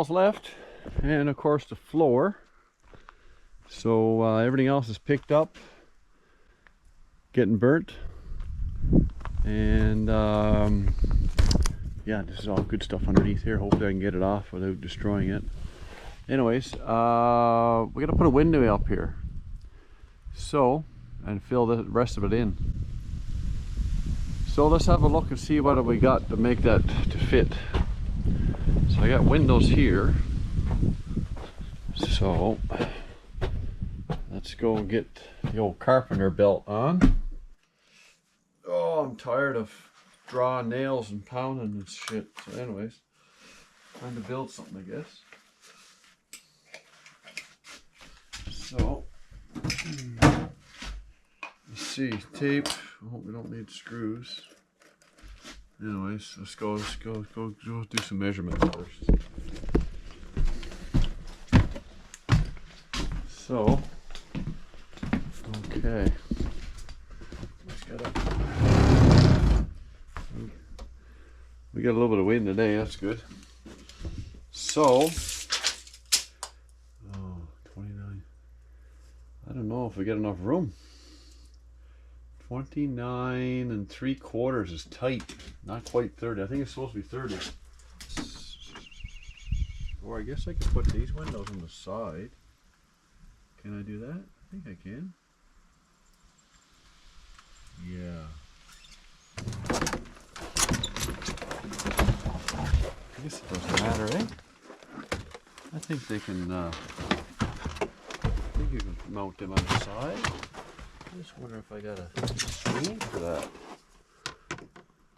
walls left, and of course the floor. So everything else is picked up, getting burnt, and yeah, this is all good stuff underneath here. Hopefully I can get it off without destroying it. Anyways, we gotta put a window up here, so, and fill the rest of it in. So let's have a look and see what we got to make that to fit. So I got windows here, so let's go and get the old carpenter belt on. Oh, I'm tired of drawing nails and pounding and shit. So anyways, trying to build something, I guess. So, let's see, tape. Oh, we don't need screws. Anyways, let's go do some measurements first. So, okay. We got a little bit of wind today, that's good. So, 29. I don't know if we get enough room. 29 3/4 is tight. Not quite 30. I think it's supposed to be 30. Or I guess I could put these windows on the side. Can I do that? I think I can. Yeah. I guess it doesn't matter, eh? I think they can, I think you can mount them on the side. I just wonder if I got a screen for that.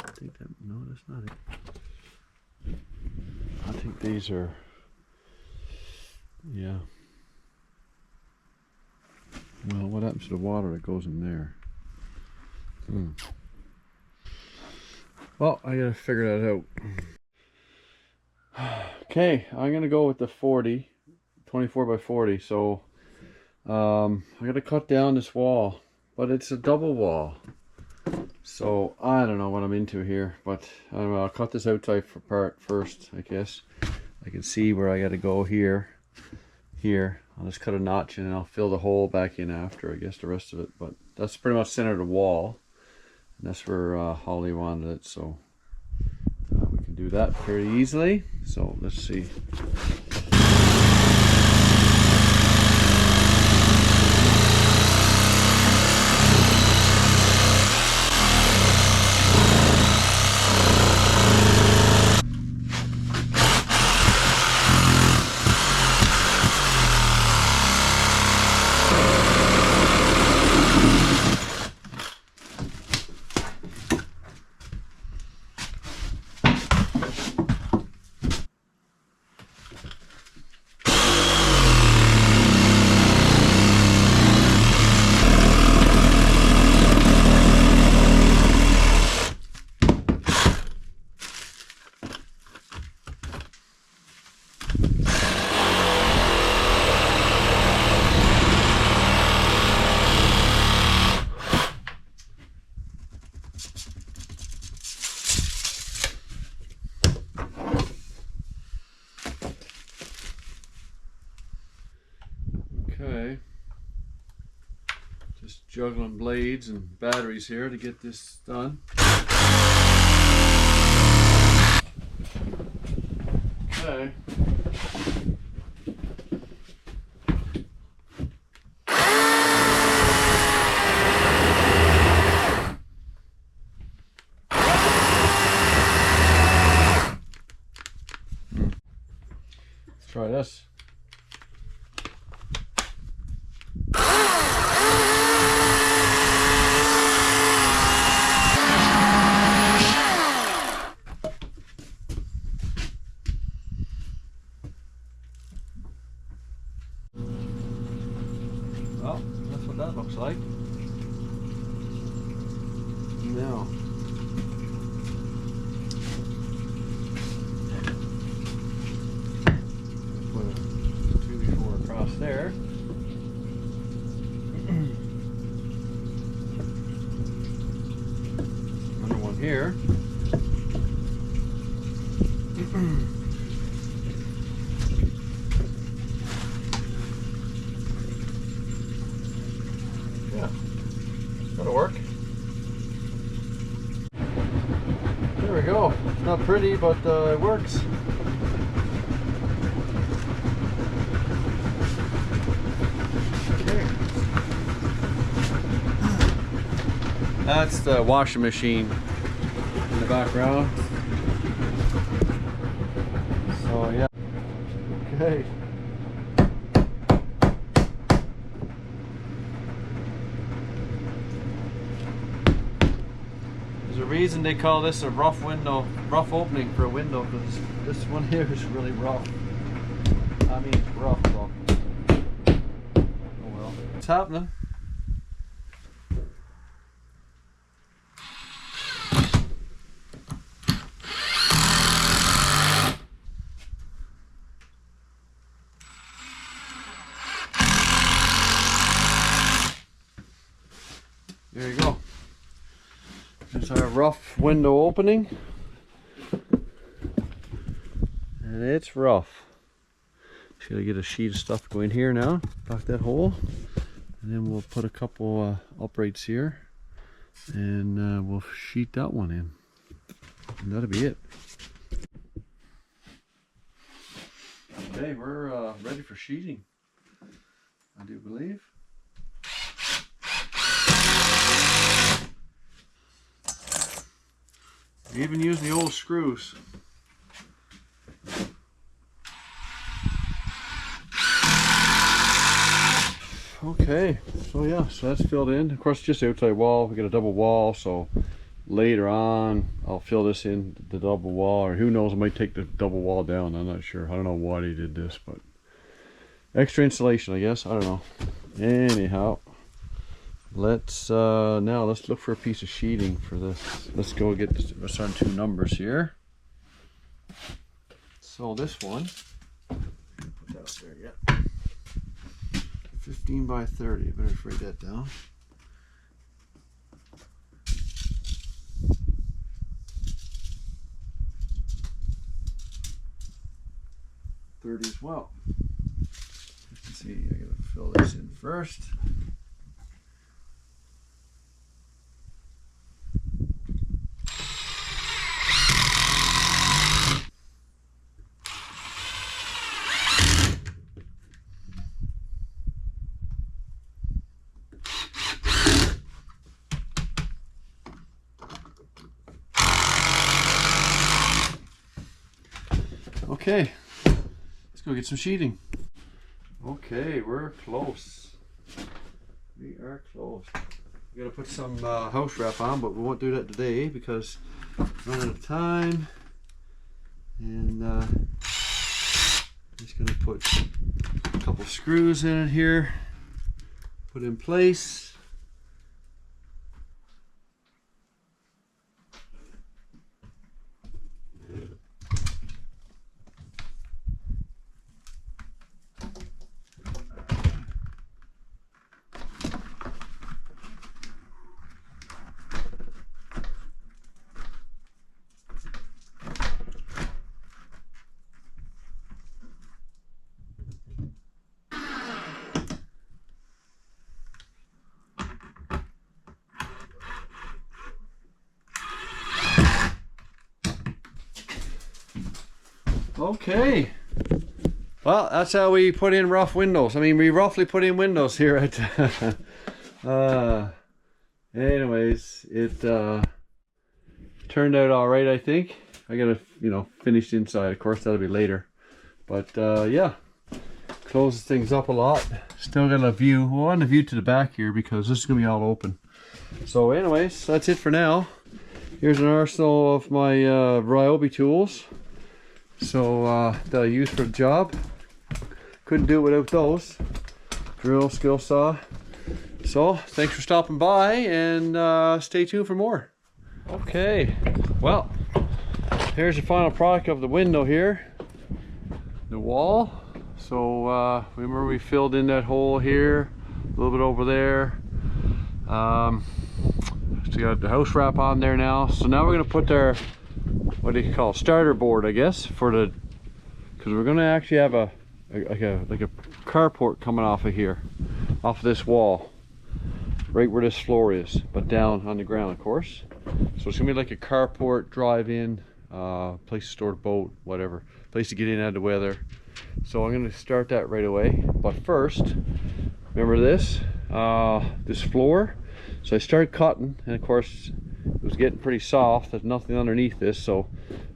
I think that, no, that's not it. I think these are, yeah. Well, what happens to the water that goes in there? Well, I gotta figure that out. Okay, I'm gonna go with the 24 by 40. So I gotta cut down this wall, but it's a double wall. So I don't know what I'm into here, but I don't know, I'll cut this outside part first, I guess. I can see where I gotta go here. I'll just cut a notch in and I'll fill the hole back in after, I guess, the rest of it. But that's pretty much center of the wall. And that's where Holly wanted it, so we can do that pretty easily. So let's see. Okay, just juggling blades and batteries here to get this done. Okay. Let's try this. Well, that's what that looks like. Now, put a 2x4 across there. Another one here. pretty, but it works. Okay. That's the washing machine in the background. So yeah. Okay. There's a reason they call this a rough window, rough opening for a window, because this one here is really rough. I mean, rough. Oh well. What's happening? There you go. There's our rough window opening. And it's rough. Just gotta get a sheet of stuff going here now. Block that hole. And then we'll put a couple uprights here. And we'll sheet that one in. And that'll be it. Okay, we're ready for sheeting, I do believe. We even use the old screws. Okay, so yeah, so that's filled in. Of course, just the outside wall. We got a double wall, so later on I'll fill this in the double wall, or who knows, I might take the double wall down. I'm not sure. I don't know why they did this, but extra insulation, I guess. I don't know. Anyhow, let's now let's look for a piece of sheeting for this. Let's go get us on 2 numbers here. So this one, put that up there, yeah. 15 by 30. Better write that down. As well. Let's see, I gotta fill this in first. Okay. Let's go get some sheeting. Okay, we're close. We are close. We gotta put some house wrap on, but we won't do that today because we're running out of time. And just gonna put a couple screws in it here, put in place. Okay, well, that's how we put in rough windows. I mean, we roughly put in windows here at anyways, it turned out all right, I think. I gotta, finish inside. Of course, that'll be later, but yeah, closes things up a lot. Still got a view. Well, on the view to the back here because this is gonna be all open. So anyways, that's it for now. Here's an arsenal of my Ryobi tools. So that I use for the job. Couldn't do it without those. Drill, skill saw. So thanks for stopping by, and stay tuned for more. Okay, well, here's the final product of the window here. The wall. So remember we filled in that hole here, a little bit over there. So you got the house wrap on there now. So now we're gonna put our, what do you call, starter board, I guess, for the, because we're gonna actually have like a carport coming off of here, off of this wall, right where this floor is, but down on the ground, of course. So it's gonna be like a carport drive-in place to store the boat, whatever, place to get in out of the weather. So I'm going to start that right away. But first, remember this floor. So I started cutting, and of course it was getting pretty soft. There's nothing underneath this, so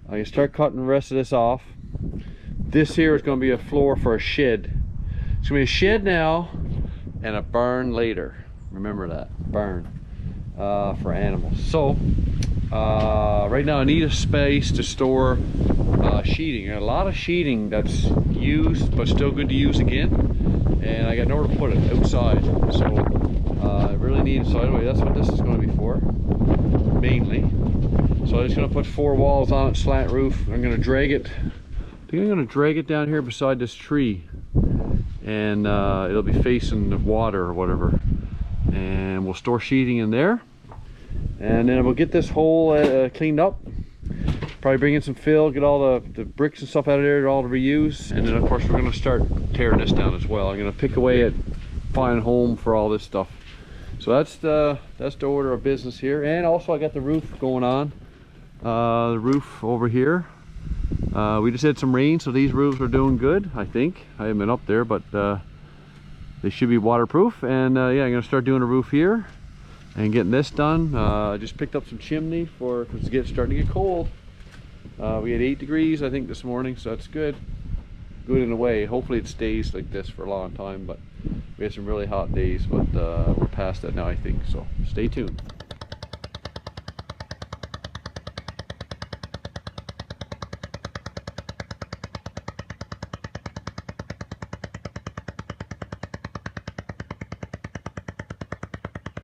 I can start cutting the rest of this off. This here is going to be a floor for a shed. It's going to be a shed now and a barn later. Remember that, barn for animals. So right now I need a space to store sheeting. A lot of sheeting that's used but still good to use again, and I got nowhere to put it outside. So I really need, so anyway, that's what this is going to be for mainly. So I'm just going to put 4 walls on it, slant roof. I'm going to drag it, I think I'm going to drag it down here beside this tree, and it'll be facing the water or whatever, and we'll store sheeting in there, and then we'll get this hole cleaned up. Probably bring in some fill, get all the bricks and stuff out of there, all to reuse, and then of course we're going to start tearing this down as well. I'm going to pick away at find a home for all this stuff. So that's the order of business here. And also I got the roof going on, the roof over here. We just had some rain, so these roofs are doing good, I think. I haven't been up there, but they should be waterproof. And yeah, I'm going to start doing a roof here and getting this done. I just picked up some chimney because it's starting to get cold. We had 8 degrees I think this morning, so that's good in a way. Hopefully it stays like this for a long time, but we had some really hot days, but we're past that now I think, so stay tuned.